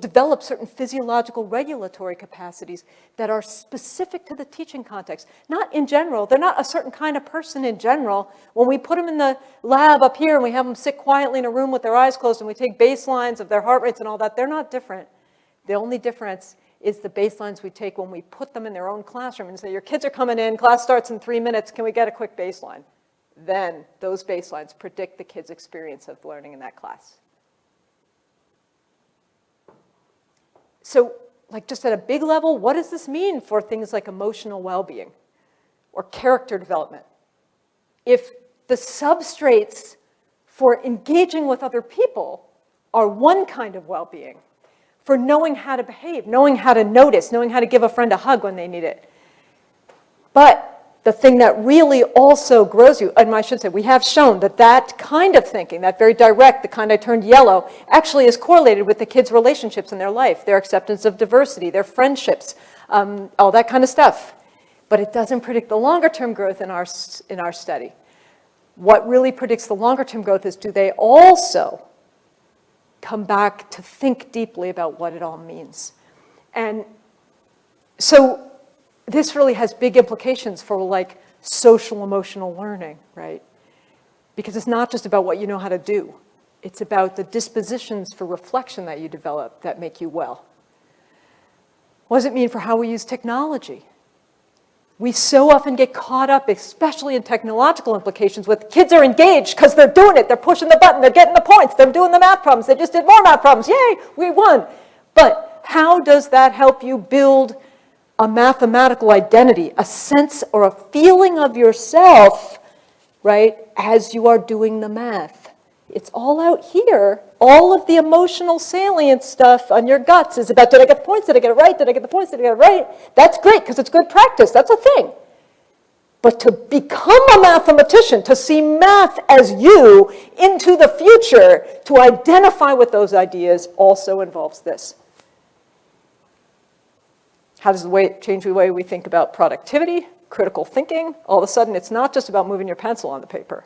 developed certain physiological regulatory capacities that are specific to the teaching context. Not in general. They're not a certain kind of person in general. When we put them in the lab up here and we have them sit quietly in a room with their eyes closed and we take baselines of their heart rates and all that, they're not different. The only difference is the baselines we take when we put them in their own classroom and say, your kids are coming in, class starts in 3 minutes, can we get a quick baseline? Then those baselines predict the kid's experience of learning in that class. So, like just at a big level, what does this mean for things like emotional well-being or character development? If the substrates for engaging with other people are one kind of well-being, for knowing how to behave, knowing how to notice, knowing how to give a friend a hug when they need it. But the thing that really also grows you, and I should say, we have shown that that kind of thinking, that very direct, the kind I turned yellow, actually is correlated with the kids' relationships in their life, their acceptance of diversity, their friendships, all that kind of stuff. But it doesn't predict the longer-term growth in our study. What really predicts the longer-term growth is, do they also come back to think deeply about what it all means? And So this really has big implications for like social emotional learning, right? Because it's not just about what you know how to do. It's about the dispositions for reflection that you develop that make you well. What does it mean for how we use technology? We so often get caught up, especially in technological implications, with kids are engaged because they're doing it, they're pushing the button, they're getting the points, they're doing the math problems, they just did more math problems, yay, we won. But how does that help you build a mathematical identity, a sense or a feeling of yourself, right, as you are doing the math? It's all out here. All of the emotional salient stuff on your guts is about, did I get the points? Did I get it right? Did I get the points? Did I get it right? That's great, because it's good practice. That's a thing. But to become a mathematician, to see math as you into the future, to identify with those ideas also involves this. How does it change the way we think about productivity, critical thinking? All of a sudden, it's not just about moving your pencil on the paper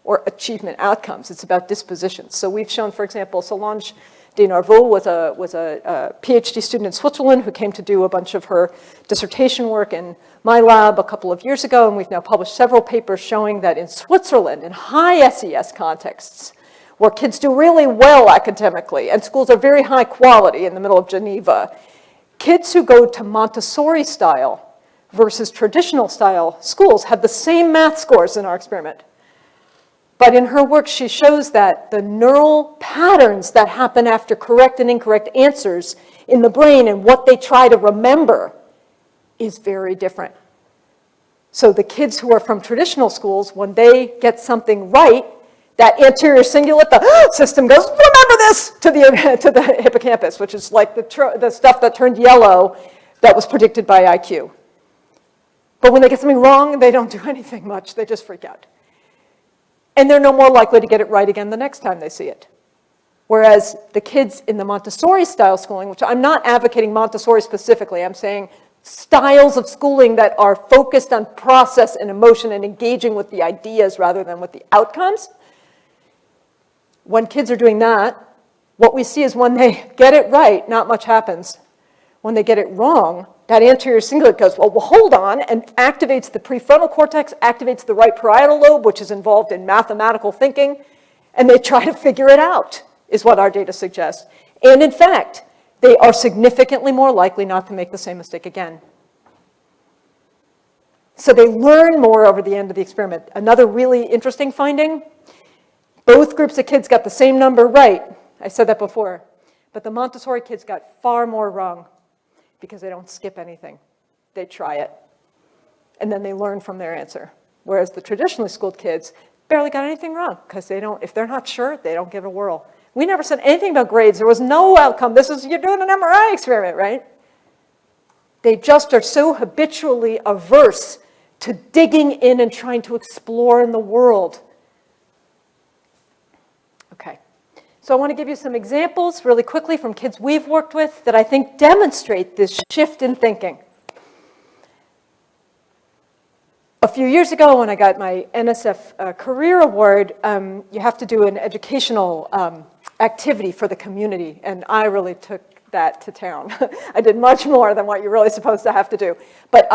or achievement outcomes. It's about dispositions. So we've shown, for example, Solange de Narvaux was a PhD student in Switzerland who came to do a bunch of her dissertation work in my lab a couple of years ago, and we've now published several papers showing that in Switzerland, in high SES contexts, where kids do really well academically, and schools are very high quality in the middle of Geneva, kids who go to Montessori style versus traditional style schools have the same math scores in our experiment. But in her work, she shows that the neural patterns that happen after correct and incorrect answers in the brain and what they try to remember is very different. So the kids who are from traditional schools, when they get something right, that anterior cingulate, the system goes, remember this, to the hippocampus, which is like the stuff that turned yellow that was predicted by IQ. But when they get something wrong, they don't do anything much. They just freak out. And they're no more likely to get it right again the next time they see it. Whereas the kids in the Montessori style schooling, which I'm not advocating Montessori specifically, I'm saying styles of schooling that are focused on process and emotion and engaging with the ideas rather than with the outcomes. When kids are doing that, what we see is when they get it right, not much happens. When they get it wrong, that anterior cingulate goes, well, hold on, and activates the prefrontal cortex, activates the right parietal lobe, which is involved in mathematical thinking, and they try to figure it out, is what our data suggests. And in fact, they are significantly more likely not to make the same mistake again. So they learn more over the end of the experiment. Another really interesting finding, both groups of kids got the same number right. I said that before. But the Montessori kids got far more wrong, because they don't skip anything. They try it. And then they learn from their answer. Whereas the traditionally schooled kids barely got anything wrong, because they don't, if they're not sure, they don't give a whirl. We never said anything about grades. There was no outcome. You're doing an MRI experiment, right? They just are so habitually averse to digging in and trying to explore in the world. Okay. So I want to give you some examples really quickly from kids we've worked with that I think demonstrate this shift in thinking. A few years ago when I got my NSF Career Award, you have to do an educational activity for the community, and I really took that to town. I did much more than what you're really supposed to have to do. But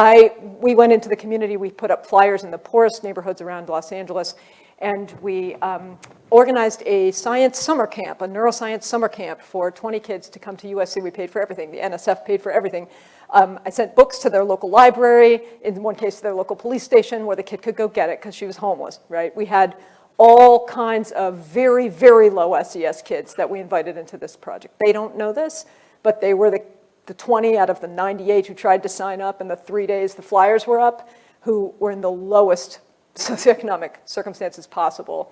we went into the community, we put up flyers in the poorest neighborhoods around Los Angeles, and we organized a science summer camp, a neuroscience summer camp for 20 kids to come to USC. We paid for everything. The NSF paid for everything. I sent books to their local library, in one case to their local police station, where the kid could go get it because she was homeless, right? We had all kinds of very, very low SES kids that we invited into this project. They don't know this, but they were the 20 out of the 98 who tried to sign up in the 3 days the flyers were up, who were in the lowest socioeconomic circumstances possible.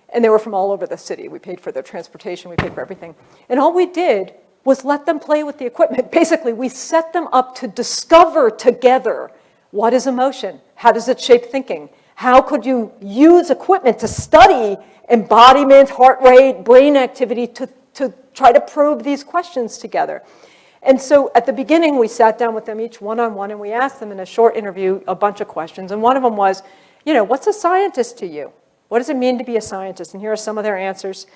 And they were from all over the city. We paid for their transportation, we paid for everything. And all we did was let them play with the equipment. Basically, we set them up to discover together what is emotion, how does it shape thinking, how could you use equipment to study embodiment, heart rate, brain activity to try to probe these questions together. And so at the beginning, we sat down with them each one-on-one, and we asked them in a short interview a bunch of questions. And one of them was, what's a scientist to you? What does it mean to be a scientist? And here are some of their answers.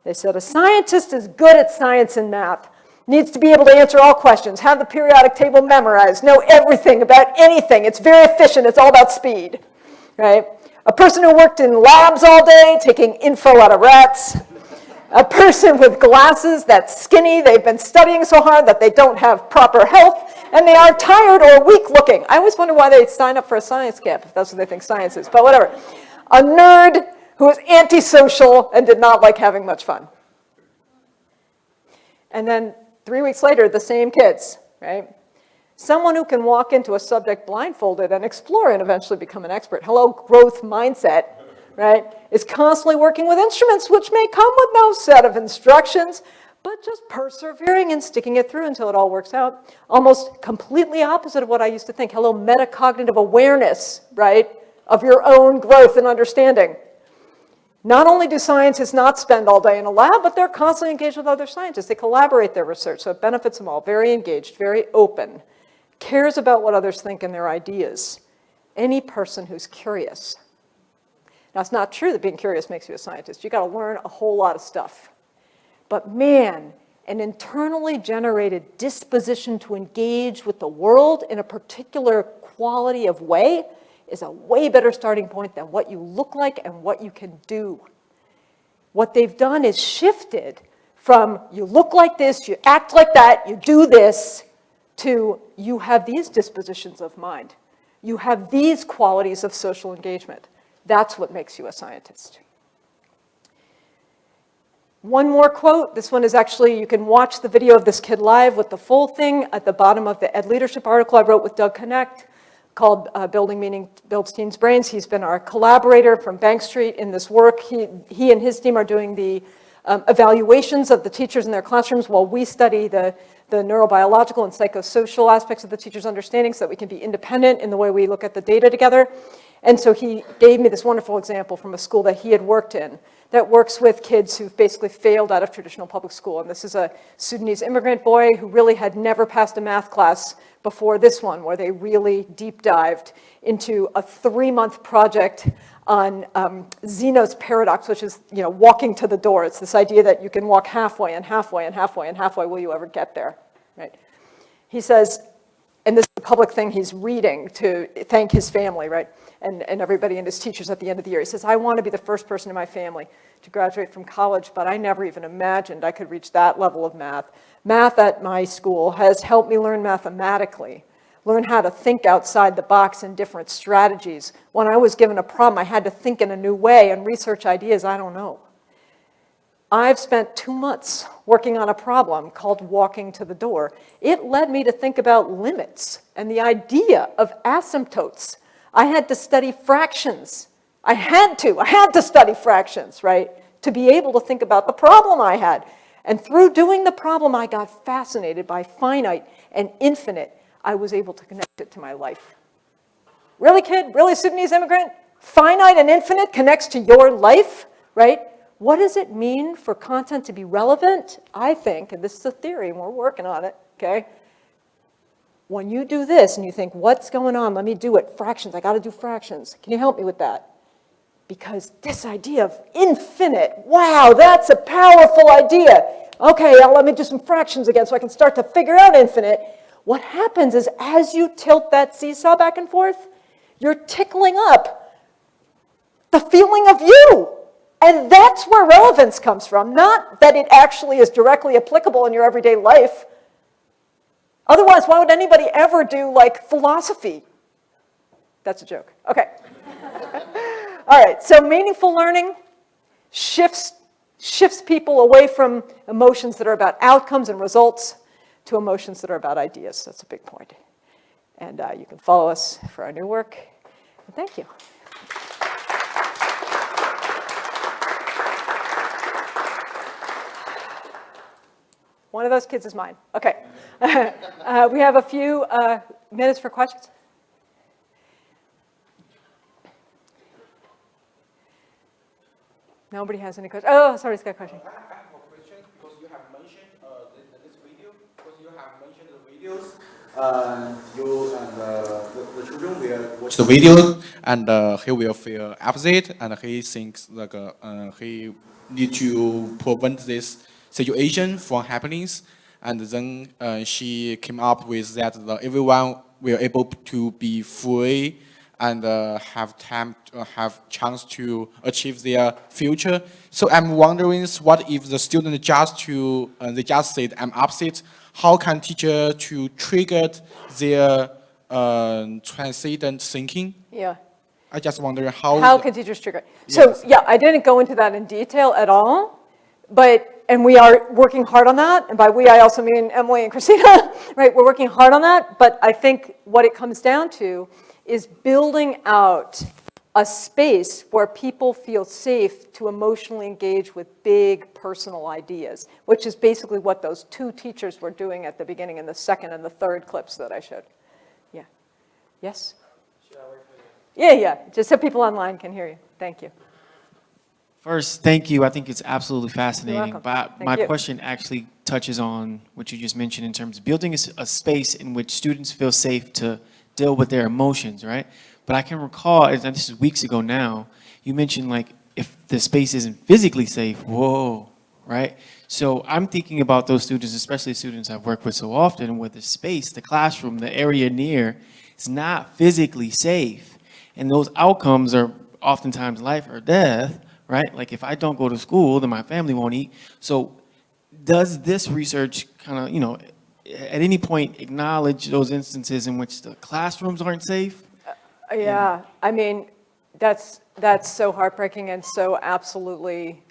They said, a scientist is good at science and math. Needs to be able to answer all questions, have the periodic table memorized, know everything about anything. It's very efficient. It's all about speed, right? A person who worked in labs all day, taking info out of rats. A person with glasses that's skinny, they've been studying so hard that they don't have proper health, and they are tired or weak looking. I always wonder why they sign up for a science camp, if that's what they think science is, but whatever. A nerd who is antisocial and did not like having much fun. And then 3 weeks later, the same kids, right? Someone who can walk into a subject blindfolded and explore and eventually become an expert. Hello, growth mindset, right? Is constantly working with instruments which may come with no set of instructions, but just persevering and sticking it through until it all works out. Almost completely opposite of what I used to think. Hello, metacognitive awareness, right? Of your own growth and understanding. Not only do scientists not spend all day in a lab, but they're constantly engaged with other scientists. They collaborate their research, so it benefits them all. Very engaged, very open, cares about what others think and their ideas. Any person who's curious. Now, it's not true that being curious makes you a scientist. You've got to learn a whole lot of stuff. But man, an internally generated disposition to engage with the world in a particular quality of way is a way better starting point than what you look like and what you can do. What they've done is shifted from you look like this, you act like that, you do this, to you have these dispositions of mind. You have these qualities of social engagement. That's what makes you a scientist. One more quote. This one is actually, you can watch the video of this kid live with the full thing at the bottom of the Ed Leadership article I wrote with Doug Connect, called Building Meaning Builds Teens' Brains. He's been our collaborator from Bank Street in this work. He and his team are doing the evaluations of the teachers in their classrooms while we study the neurobiological and psychosocial aspects of the teacher's understanding so that we can be independent in the way we look at the data together. And so he gave me this wonderful example from a school that he had worked in that works with kids who've basically failed out of traditional public school. And this is a Sudanese immigrant boy who really had never passed a math class before this one, where they really deep dived into a 3-month project on Zeno's paradox, which is, walking to the door. It's this idea that you can walk halfway and halfway and halfway and halfway. Will you ever get there? Right? He says, and this is the public thing he's reading to thank his family, right? And everybody and his teachers at the end of the year. He says, I want to be the first person in my family to graduate from college, but I never even imagined I could reach that level of math. Math at my school has helped me learn mathematically, learn how to think outside the box in different strategies. When I was given a problem, I had to think in a new way and research ideas I don't know. I've spent 2 months working on a problem called walking to the door. It led me to think about limits and the idea of asymptotes. I had to study fractions. I had to study fractions, right, to be able to think about the problem I had. And through doing the problem, I got fascinated by finite and infinite. I was able to connect it to my life. Really, kid? Really, Sudanese immigrant? Finite and infinite connects to your life, right? What does it mean for content to be relevant? I think, and this is a theory, and we're working on it, okay? When you do this and you think, what's going on? Let me do it. Fractions, I got to do fractions. Can you help me with that? Because this idea of infinite, wow, that's a powerful idea. Okay, now let me do some fractions again so I can start to figure out infinite. What happens is as you tilt that seesaw back and forth, you're tickling up the feeling of you. And that's where relevance comes from, not that it actually is directly applicable in your everyday life. Otherwise, why would anybody ever do, philosophy? That's a joke. Okay. All right, so meaningful learning shifts people away from emotions that are about outcomes and results to emotions that are about ideas. That's a big point. And you can follow us for our new work. And thank you. One of those kids is mine. Okay. We have a few minutes for questions. Nobody has any questions. Oh, sorry, it's got a question. I have a question because you have mentioned this video, because you have mentioned the videos. You and the children will watch the video, and he will feel opposite, and he thinks he need to prevent this situation from happening. and then she came up with that everyone will able to be free and have time, have chance to achieve their future. So I'm wondering, what if the student they just said I'm upset? How can teacher to trigger their transcendent thinking? Yeah. I just wonder how. How can teachers trigger it? So yeah, I didn't go into that in detail at all, and we are working hard on that. And by we, I also mean Emily and Christina, right? We're working hard on that. But I think what it comes down to is building out a space where people feel safe to emotionally engage with big personal ideas, which is basically what those two teachers were doing at the beginning in the second and the third clips that I showed. Yeah. Yes? Yeah. Just so people online can hear you. Thank you. First, thank you. I think it's absolutely fascinating. But Thank my you. question actually touches on what you just mentioned in terms of building a space in which students feel safe to deal with their emotions, right? But I can recall, and this is weeks ago now, you mentioned like if the space isn't physically safe, whoa, right? So I'm thinking about those students, especially students I've worked with so often, where the space, the classroom, the area near is not physically safe. And those outcomes are oftentimes life or death, right? Like if I don't go to school, then my family won't eat. So does this research kind of, at any point acknowledge those instances in which the classrooms aren't safe? Yeah, I mean, that's so heartbreaking and so absolutely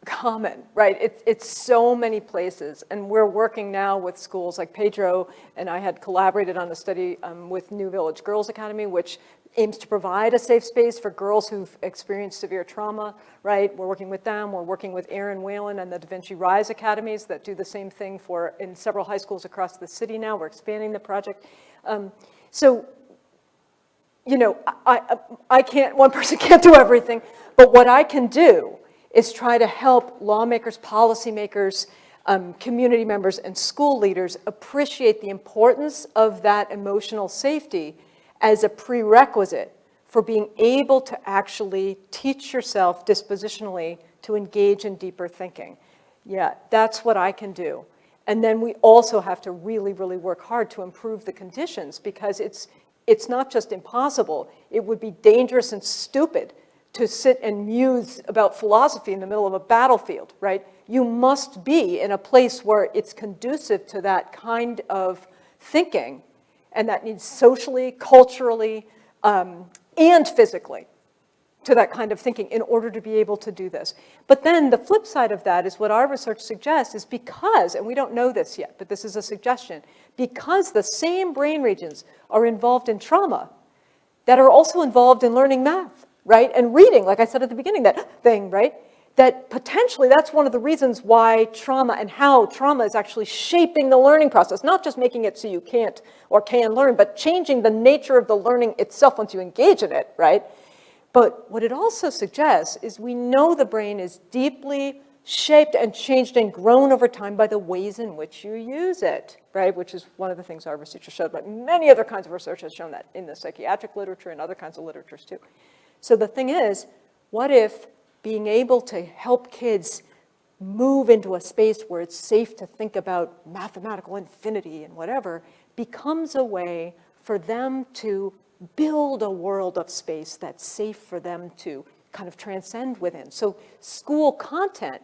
common, right? It's so many places, and we're working now with schools like Pedro and I had collaborated on a study with New Village Girls Academy, which aims to provide a safe space for girls who've experienced severe trauma, right? We're working with them. We're working with Erin Whalen and the Da Vinci Rise Academies that do the same thing in several high schools across the city now. We're expanding the project. I can't, one person can't do everything, but what I can do is try to help lawmakers, policymakers, community members, and school leaders appreciate the importance of that emotional safety as a prerequisite for being able to actually teach yourself dispositionally to engage in deeper thinking. Yeah, that's what I can do. And then we also have to really, really work hard to improve the conditions, because it's not just impossible, it would be dangerous and stupid to sit and muse about philosophy in the middle of a battlefield, right? You must be in a place where it's conducive to that kind of thinking, and that needs socially, culturally, and physically to that kind of thinking in order to be able to do this. But then the flip side of that is what our research suggests is because, and we don't know this yet, but this is a suggestion, because the same brain regions are involved in trauma that are also involved in learning math, right? And reading, like I said at the beginning, that thing, right? That potentially that's one of the reasons why trauma and how trauma is actually shaping the learning process, not just making it so you can't or can learn, but changing the nature of the learning itself once you engage in it, right? But what it also suggests is we know the brain is deeply shaped and changed and grown over time by the ways in which you use it, right? Which is one of the things our research has showed, but many other kinds of research has shown that in the psychiatric literature and other kinds of literatures too. So the thing is, what if being able to help kids move into a space where it's safe to think about mathematical infinity and whatever becomes a way for them to build a world of space that's safe for them to kind of transcend within. So school content,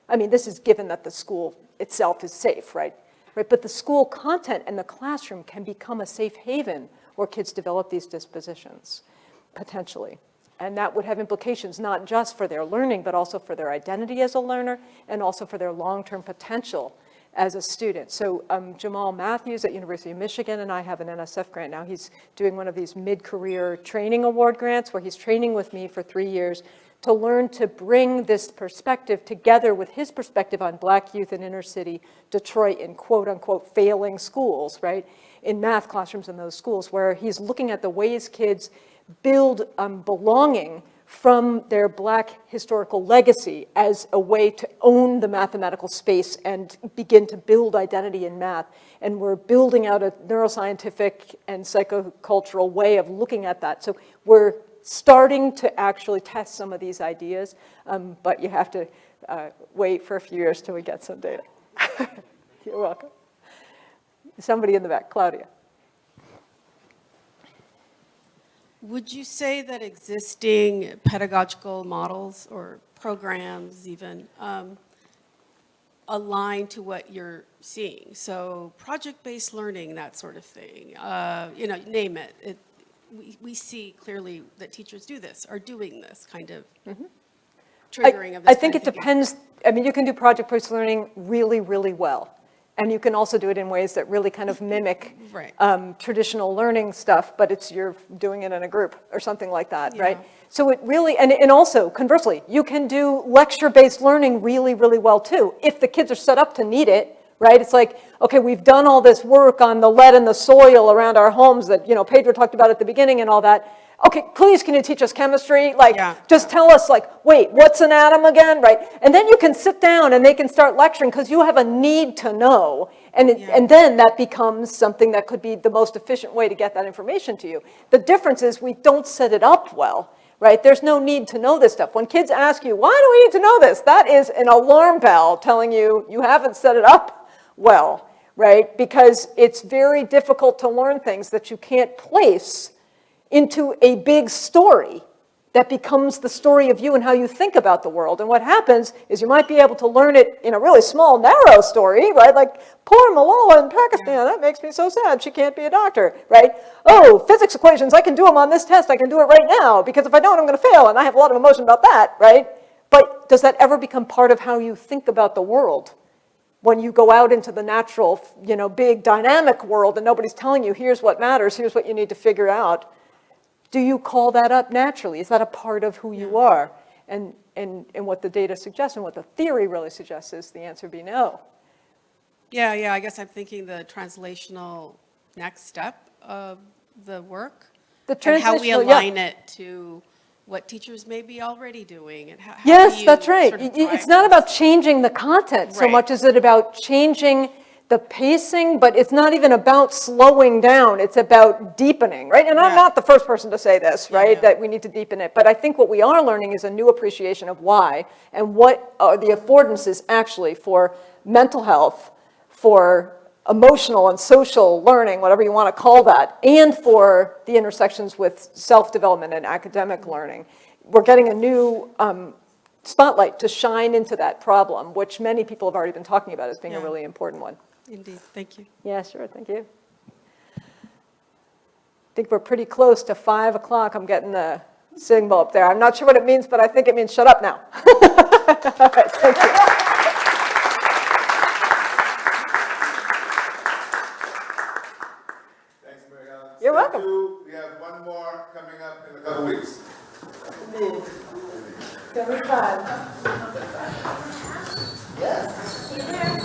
I mean, this is given that the school itself is safe, right? But the school content and the classroom can become a safe haven where kids develop these dispositions, potentially. And that would have implications not just for their learning, but also for their identity as a learner and also for their long-term potential as a student. So Jamal Matthews at University of Michigan and I have an NSF grant now. He's doing one of these mid-career training award grants where he's training with me for 3 years to learn to bring this perspective together with his perspective on Black youth in inner city Detroit in quote-unquote failing schools, right? In math classrooms in those schools, where he's looking at the ways kids build belonging from their Black historical legacy as a way to own the mathematical space and begin to build identity in math. And we're building out a neuroscientific and psychocultural way of looking at that. So we're starting to actually test some of these ideas, but you have to wait for a few years till we get some data. You're welcome. Somebody in the back, Claudia. Would you say that existing pedagogical models or programs even align to what you're seeing? So project-based learning, that sort of thing, name it. We see clearly that teachers do this, are doing this kind of triggering of this. I think it depends. I mean, you can do project-based learning really, really well. And you can also do it in ways that really kind of mimic traditional learning stuff, but you're doing it in a group or something like that, right? So it really, and also, conversely, you can do lecture-based learning really, really well too, if the kids are set up to need it, right? It's like, okay, we've done all this work on the lead in the soil around our homes that, Pedro talked about at the beginning and all that. Okay, please, can you teach us chemistry? Just tell us, wait, what's an atom again, right? And then you can sit down and they can start lecturing because you have a need to know. And then that becomes something that could be the most efficient way to get that information to you. The difference is we don't set it up well, right? There's no need to know this stuff. When kids ask you, why do we need to know this? That is an alarm bell telling you you haven't set it up well, right? Because it's very difficult to learn things that you can't place into a big story that becomes the story of you and how you think about the world. And what happens is you might be able to learn it in a really small, narrow story, right? Like, poor Malala in Pakistan, that makes me so sad, she can't be a doctor, right? Oh, physics equations, I can do them on this test, I can do it right now, because if I don't, I'm gonna fail, and I have a lot of emotion about that, right? But does that ever become part of how you think about the world? When you go out into the natural, big dynamic world and nobody's telling you, here's what matters, here's what you need to figure out. Do you call that up naturally? Is that a part of who you are? And what the data suggests and what the theory really suggests is the answer be no. Yeah, I guess I'm thinking the translational next step of the work. And how we align it to what teachers may be already doing. And how yes, that's right. It's not about changing the content so much as it about changing the pacing, but it's not even about slowing down, it's about deepening, right? And I'm not the first person to say this, right, that we need to deepen it, but I think what we are learning is a new appreciation of why, and what are the affordances actually for mental health, for emotional and social learning, whatever you want to call that, and for the intersections with self-development and academic learning. We're getting a new spotlight to shine into that problem, which many people have already been talking about as being a really important one. Indeed, thank you. Yeah, sure, thank you. I think we're pretty close to 5 o'clock. I'm getting the signal up there. I'm not sure what it means, but I think it means shut up now. All right, thank you. Thanks, Mary Helen. You're welcome. We have one more coming up in a couple weeks. It's going to be fun. Yes. See you there.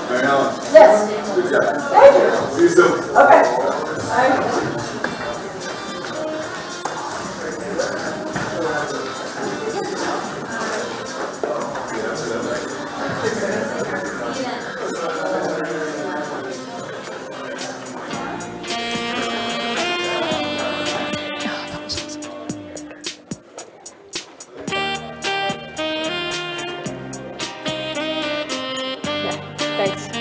Mary Helen. Yes. Good job. Thank you. See you soon. Okay. Thank you. Thanks.